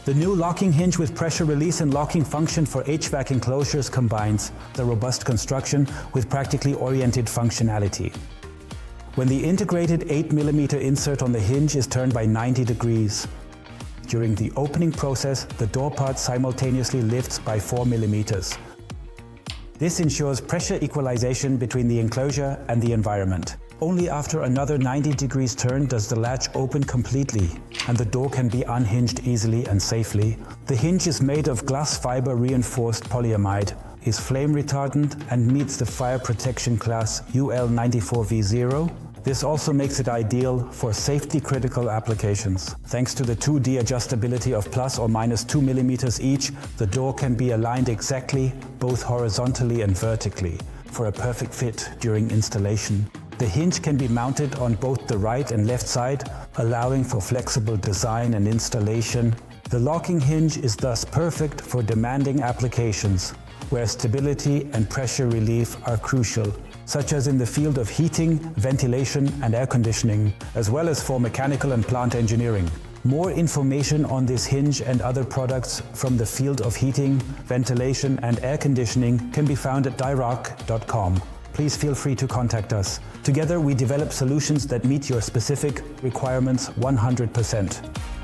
The new locking hinge with pressure release and locking function for HVAC enclosures combines the robust construction with practically oriented functionality. When the integrated 8mm insert on the hinge is turned by 90 degrees, during the opening process, the door part simultaneously lifts by 4mm. This ensures pressure equalization between the enclosure and the environment. Only after another 90 degrees turn does the latch open completely, and the door can be unhinged easily and safely. The hinge is made of glass fiber reinforced polyamide, is flame retardant and meets the fire protection class UL 94V0. This also makes it ideal for safety-critical applications. Thanks to the 2D adjustability of plus or minus 2mm each, the door can be aligned exactly, both horizontally and vertically, for a perfect fit during installation. The hinge can be mounted on both the right and left side, allowing for flexible design and installation. The locking hinge is thus perfect for demanding applications, where stability and pressure relief are crucial, such as in the field of heating, ventilation and air conditioning, as well as for mechanical and plant engineering. More information on this hinge and other products from the field of heating, ventilation and air conditioning can be found at DIRAK.com. Please feel free to contact us. Together we develop solutions that meet your specific requirements 100%.